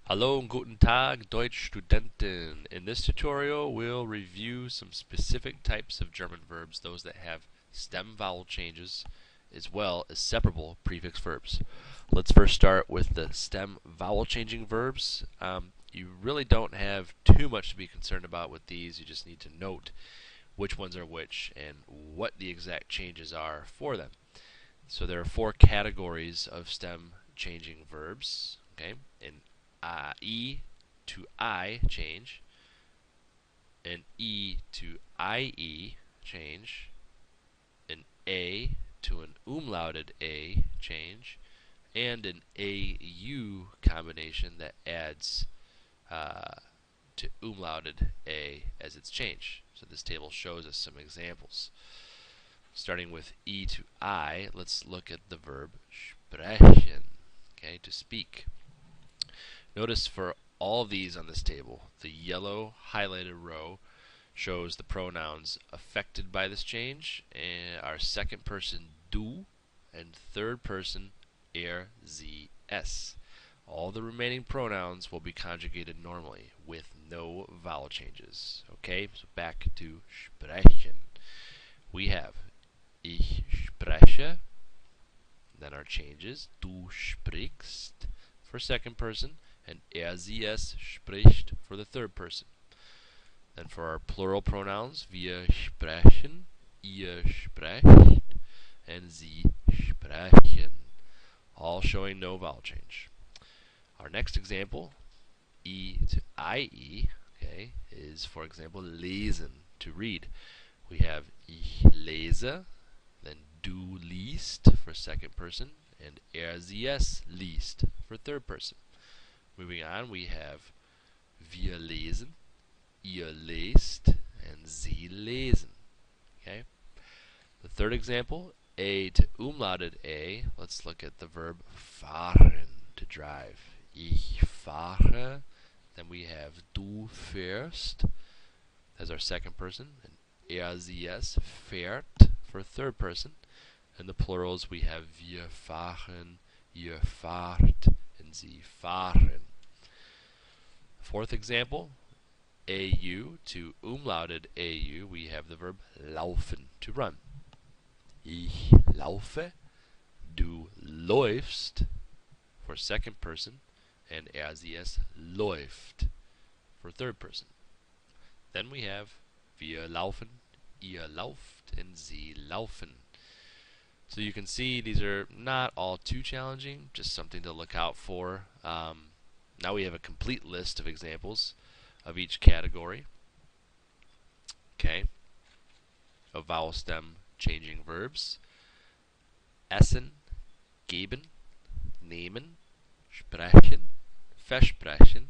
Hallo und guten Tag, Deutschstudenten. In this tutorial, we'll review some specific types of German verbs, those that have stem vowel changes, as well as separable prefix verbs. Let's first start with the stem vowel changing verbs. You really don't have too much to be concerned about with these. You just need to note which ones are which and what the exact changes are for them. So there are four categories of stem changing verbs. Okay, and E to I change, an E to IE change, an A to an umlauted A change, and an AU combination that adds to umlauted A as its change. So this table shows us some examples. Starting with E to I, let's look at the verb sprechen, okay, to speak. Notice for all these on this table, the yellow highlighted row shows the pronouns affected by this change, and our second person du and third person er, sie, es. All the remaining pronouns will be conjugated normally with no vowel changes. Okay, so back to sprechen. We have ich spreche, then our changes, du sprichst for second person, and er, sie, es spricht for the third person. Then for our plural pronouns, wir sprechen, ihr sprecht, and sie sprechen, all showing no vowel change. Our next example, E to IE, okay, is, for example, lesen, to read. We have ich lese, then du liest for second person, and er, sie, es liest for third person. Moving on, we have wir lesen, ihr lest, and sie lesen. Okay. The third example, A to umlauted A. Let's look at the verb fahren, to drive. Ich fahre. Then we have du fährst as our second person, and er, sie, es fährt for third person. In the plurals, we have wir fahren, ihr fahrt, and sie fahren. Fourth example, AU to umlauted AU, we have the verb laufen, to run. Ich laufe, du läufst for second person, and er, sie, es läuft for third person. Then we have wir laufen, ihr lauft, and sie laufen. So you can see these are not all too challenging, just something to look out for. Now we have a complete list of examples of each category. Okay, of vowel stem changing verbs. Essen, geben, nehmen, sprechen, versprechen,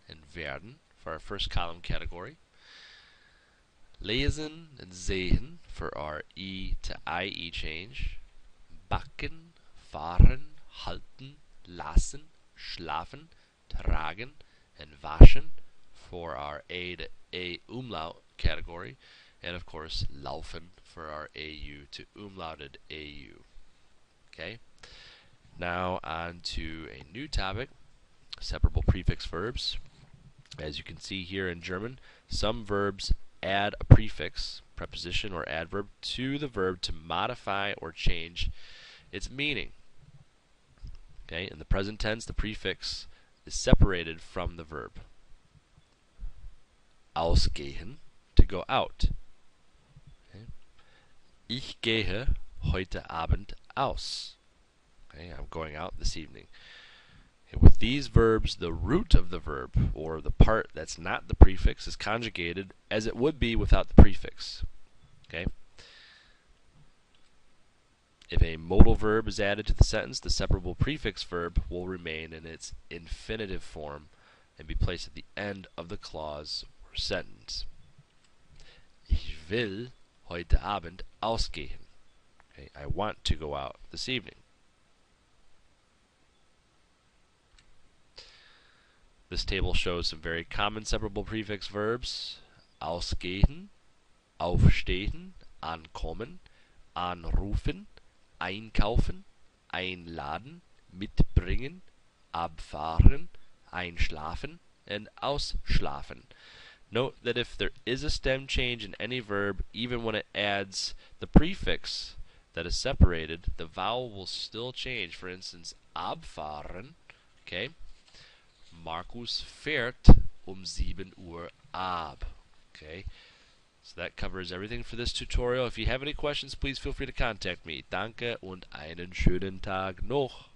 and werden for our first column category. Lesen and sehen for our E to IE change. Backen, fahren, halten, lassen, schlafen, tragen, and waschen for our A to A umlaut category. And of course, laufen for our AU to umlauted AU. Okay? Now on to a new topic, separable prefix verbs. As you can see here in German, some verbs add a prefix, preposition, or adverb to the verb to modify or change its meaning. Okay, in the present tense, the prefix is separated from the verb. Ausgehen, to go out. Okay. Ich gehe heute Abend aus. Okay, I'm going out this evening. Okay, with these verbs, the root of the verb, or the part that's not the prefix, is conjugated as it would be without the prefix. Okay. If a modal verb is added to the sentence, the separable prefix verb will remain in its infinitive form and be placed at the end of the clause or sentence. Ich will heute Abend ausgehen. Okay, I want to go out this evening. This table shows some very common separable prefix verbs. Ausgehen, aufstehen, ankommen, anrufen, einkaufen, einladen, mitbringen, abfahren, einschlafen and ausschlafen. Note that if there is a stem change in any verb, even when it adds the prefix that is separated, the vowel will still change. For instance, abfahren, okay? Markus fährt 7 Uhr ab, okay? So that covers everything for this tutorial. If you have any questions, please feel free to contact me. Danke und einen schönen Tag noch.